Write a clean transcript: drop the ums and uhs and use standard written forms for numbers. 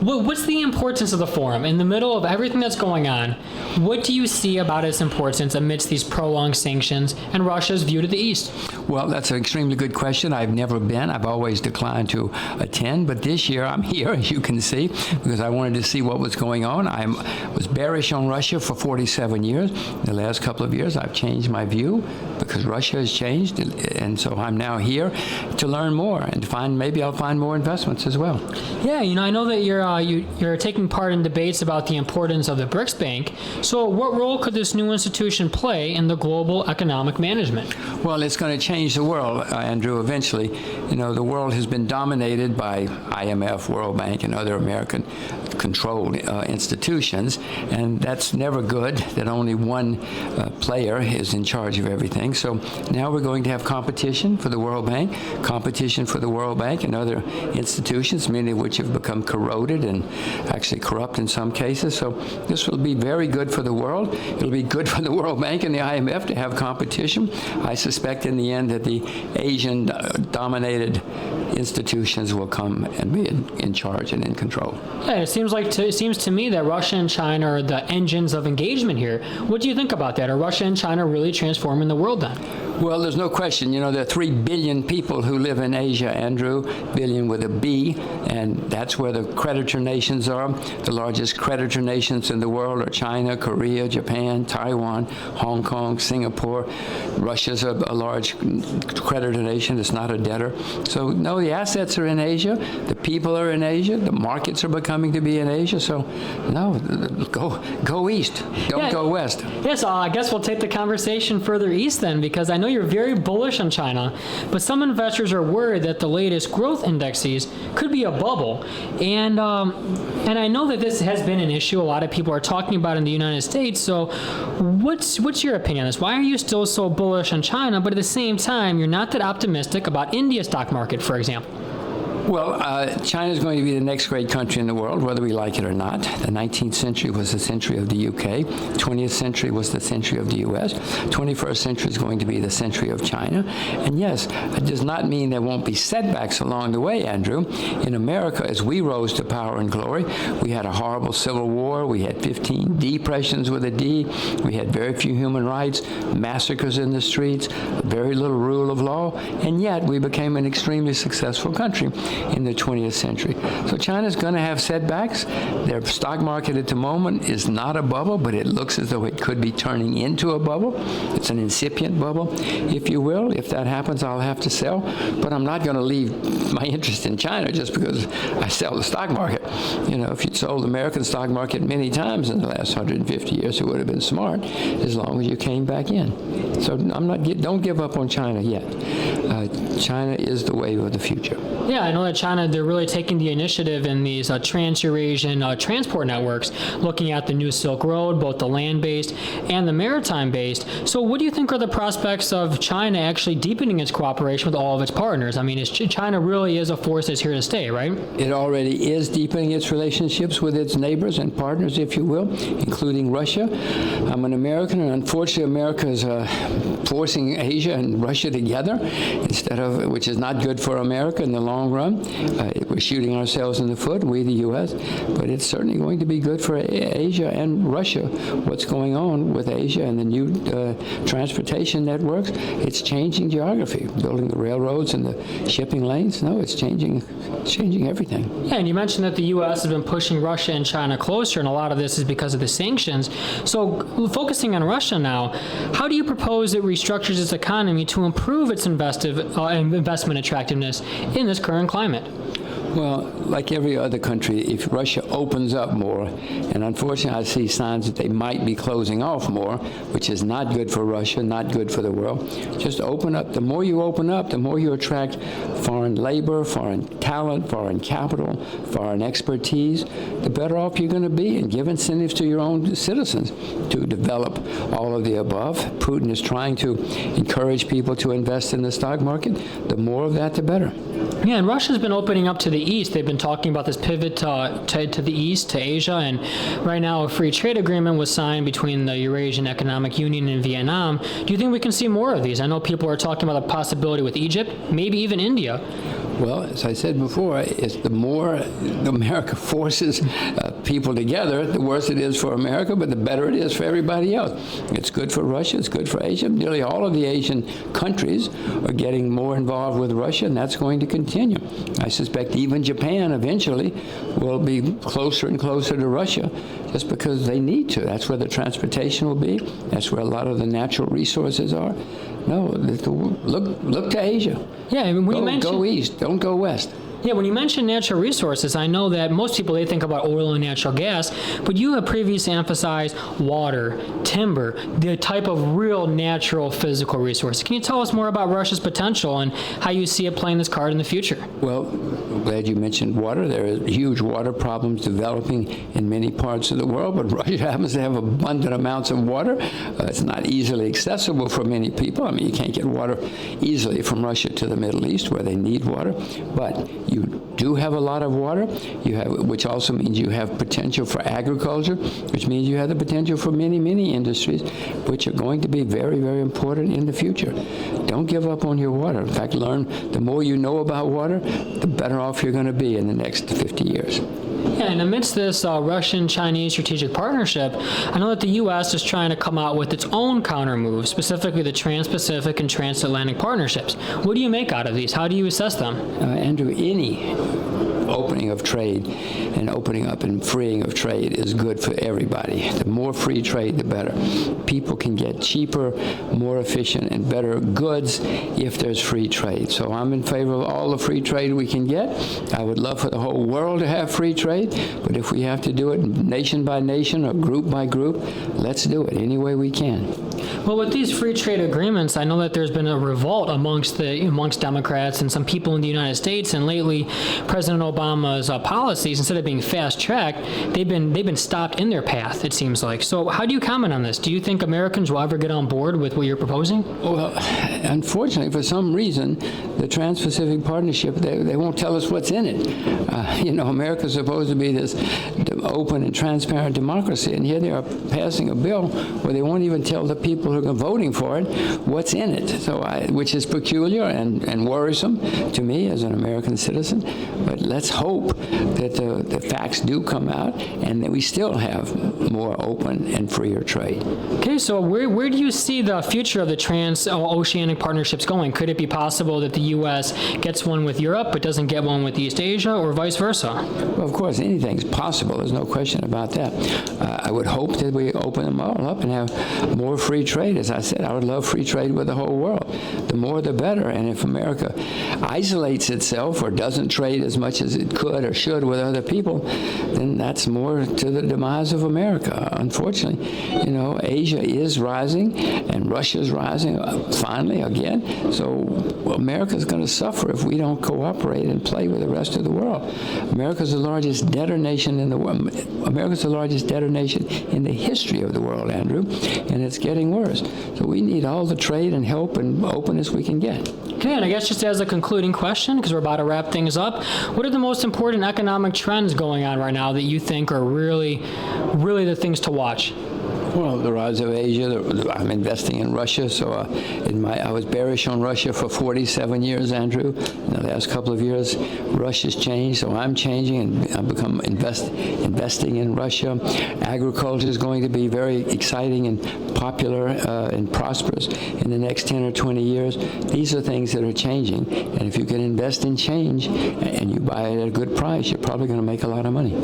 What's the importance of the forum? In the middle of everything that's going on, what do you see about its importance amidst these prolonged sanctions and Russia's view to the East? Well, that's an extremely good question. I've never been. I've always declined to attend, but this year I'm here, as you can see, because I wanted to see what was going on. I was bearish on Russia for 47 years. The last couple of years, I've changed my view because Russia has changed, and so I'm now here to learn more and to find, maybe I'll find more investments as well. Yeah, I know that you're taking part in debates about the importance of the BRICS Bank. So what role could this new institution play in the global economic management? Well, it's going to change the world, Andrew, eventually. The world has been dominated by IMF, World Bank, and other American-controlled institutions, and that's never good, that only one player is in charge of everything. So now we're going to have competition for the World Bank and other institutions, many of which have become corroded and actually corrupt in some cases. So this will be very good for the world. It'll be good for the World Bank and the IMF to have competition. I suspect in the end that the Asian-dominated institutions will come and be in charge and in control. Yeah, it seems to me that Russia and China are the engines of engagement here. What do you think about that? Are Russia and China really transforming the world then? Well, there's no question. There are 3 billion people who live in Asia, Andrew, billion with a B, and that's where the creditor nations are. The largest creditor nations in the world are China, Korea, Japan, Taiwan, Hong Kong, Singapore. Russia's a large creditor nation. It's not a debtor. So, no, the assets are in Asia. The people are in Asia. The markets are becoming to be in Asia. So, no, go east. Don't go west. Yes, I guess we'll take the conversation further east then, because I know you're very bullish on China, but some investors are worried that the latest growth indexes could be a bubble. And I know that this has been an issue a lot of people are talking about in the United States. So what's your opinion on this? Why are you still so bullish on China, but at the same time, you're not that optimistic about India's stock market, for example? Well, China is going to be the next great country in the world, whether we like it or not. The 19th century was the century of the UK. 20th century was the century of the US. 21st century is going to be the century of China. And yes, it does not mean there won't be setbacks along the way, Andrew. In America, as we rose to power and glory, we had a horrible civil war. We had 15 depressions with a D. We had very few human rights, massacres in the streets, very little rule of law. And yet, we became an extremely successful country in the 20th century. So China's going to have setbacks. Their stock market at the moment is not a bubble, but it looks as though it could be turning into a bubble. It's an incipient bubble, if you will. If that happens, I'll have to sell. But I'm not going to leave my interest in China just because I sell the stock market. If you'd sold the American stock market many times in the last 150 years, it would have been smart as long as you came back in. So don't give up on China yet. China is the wave of the future. Yeah, I know that China, they're really taking the initiative in these trans-Eurasian transport networks, looking at the new Silk Road, both the land-based and the maritime-based. So what do you think are the prospects of China actually deepening its cooperation with all of its partners? I mean, China really is a force that's here to stay, right? It already is deepening its relationships with its neighbors and partners, if you will, including Russia. I'm an American, and unfortunately America is forcing Asia and Russia together, which is not good for America in the long run. We're shooting ourselves in the foot, we the U.S., but it's certainly going to be good for Asia and Russia. What's going on with Asia and the new transportation networks, it's changing geography, building the railroads and the shipping lanes. No, it's changing everything. Yeah, and you mentioned that the U.S. has been pushing Russia and China closer, and a lot of this is because of the sanctions. So focusing on Russia now, how do you propose it restructures its economy to improve its investment attractiveness in this current climate? Well, like every other country, if Russia opens up more, and unfortunately I see signs that they might be closing off more, which is not good for Russia, not good for the world, just open up. The more you open up, the more you attract foreign labor, foreign talent, foreign capital, foreign expertise, the better off you're going to be, and give incentives to your own citizens to develop all of the above. Putin is trying to encourage people to invest in the stock market. The more of that, the better. Yeah, and Russia's been opening up to the east. They've been talking about this pivot to the east, to Asia, and right now a free trade agreement was signed between the Eurasian Economic Union and Vietnam. Do you think we can see more of these? I know people are talking about the possibility with Egypt, maybe even India. Well, as I said before, it's the more America forces people together, the worse it is for America, but the better it is for everybody else. It's good for Russia. It's good for Asia. Nearly all of the Asian countries are getting more involved with Russia, and that's going to continue. I suspect even Japan eventually will be closer and closer to Russia just because they need to. That's where the transportation will be. That's where a lot of the natural resources are. No, look to Asia. Yeah, when you mentioned... Go east, don't go west. Yeah, when you mention natural resources, I know that most people, they think about oil and natural gas, but you have previously emphasized water, timber, the type of real natural physical resource. Can you tell us more about Russia's potential and how you see it playing this card in the future? Well, I'm glad you mentioned water. There are huge water problems developing in many parts of the world, but Russia happens to have abundant amounts of water. It's not easily accessible for many people. I mean, you can't get water easily from Russia to the Middle East where they need water, but you do have a lot of water, which also means you have potential for agriculture, which means you have the potential for many, many industries, which are going to be very, very important in the future. Don't give up on your water. In fact, the more you know about water, the better off you're going to be in the next 50 years. Yeah, and amidst this Russian-Chinese strategic partnership, I know that the U.S. is trying to come out with its own counter moves, specifically the Trans-Pacific and Transatlantic partnerships. What do you make out of these? How do you assess them? Andrew, any opening of trade and opening up and freeing of trade is good for everybody. The more free trade, the better. People can get cheaper, more efficient, and better goods if there's free trade. So I'm in favor of all the free trade we can get. I would love for the whole world to have free trade, but if we have to do it nation by nation or group by group, let's do it any way we can. Well, with these free trade agreements, I know that there's been a revolt amongst Democrats and some people in the United States, and lately President Obama's policies, instead of being fast-tracked, they've been stopped in their path, it seems like. So how do you comment on this? Do you think Americans will ever get on board with what you're proposing? Well, unfortunately, for some reason, the Trans-Pacific Partnership, they won't tell us what's in it. America's supposed to be this open and transparent democracy, and here they are passing a bill where they won't even tell the people who are voting for it what's in it, which is peculiar and worrisome to me as an American citizen. But let's hope that the facts do come out and that we still have more open and freer trade. Okay, so where do you see the future of the trans-oceanic partnerships going? Could it be possible that the U.S. gets one with Europe but doesn't get one with East Asia, or vice versa? Well, of course, anything's possible. There's no question about that. I would hope that we open them all up and have more free trade. As I said, I would love free trade with the whole world. The more, the better. And if America isolates itself or doesn't trade as much as it could or should with other people, then that's more to the demise of America. Unfortunately, Asia is rising and Russia's rising finally again. So America's going to suffer if we don't cooperate and play with the rest of the world. America's the largest debtor nation in the world. America's the largest debtor nation in the history of the world, Andrew, and it's getting worse. So we need all the trade and help and openness we can get. Okay, and I guess just as a concluding question, because we're about to wrap things up, what are the most important economic trends going on right now that you think are really, really the things to watch? Well, the rise of Asia. I'm investing in Russia, so I was bearish on Russia for 47 years, Andrew. In the last couple of years, Russia's changed, so I'm changing, and I've become investing in Russia. Agriculture is going to be very exciting and popular and prosperous in the next 10 or 20 years. These are things that are changing, and if you can invest in change and you buy it at a good price, you're probably going to make a lot of money.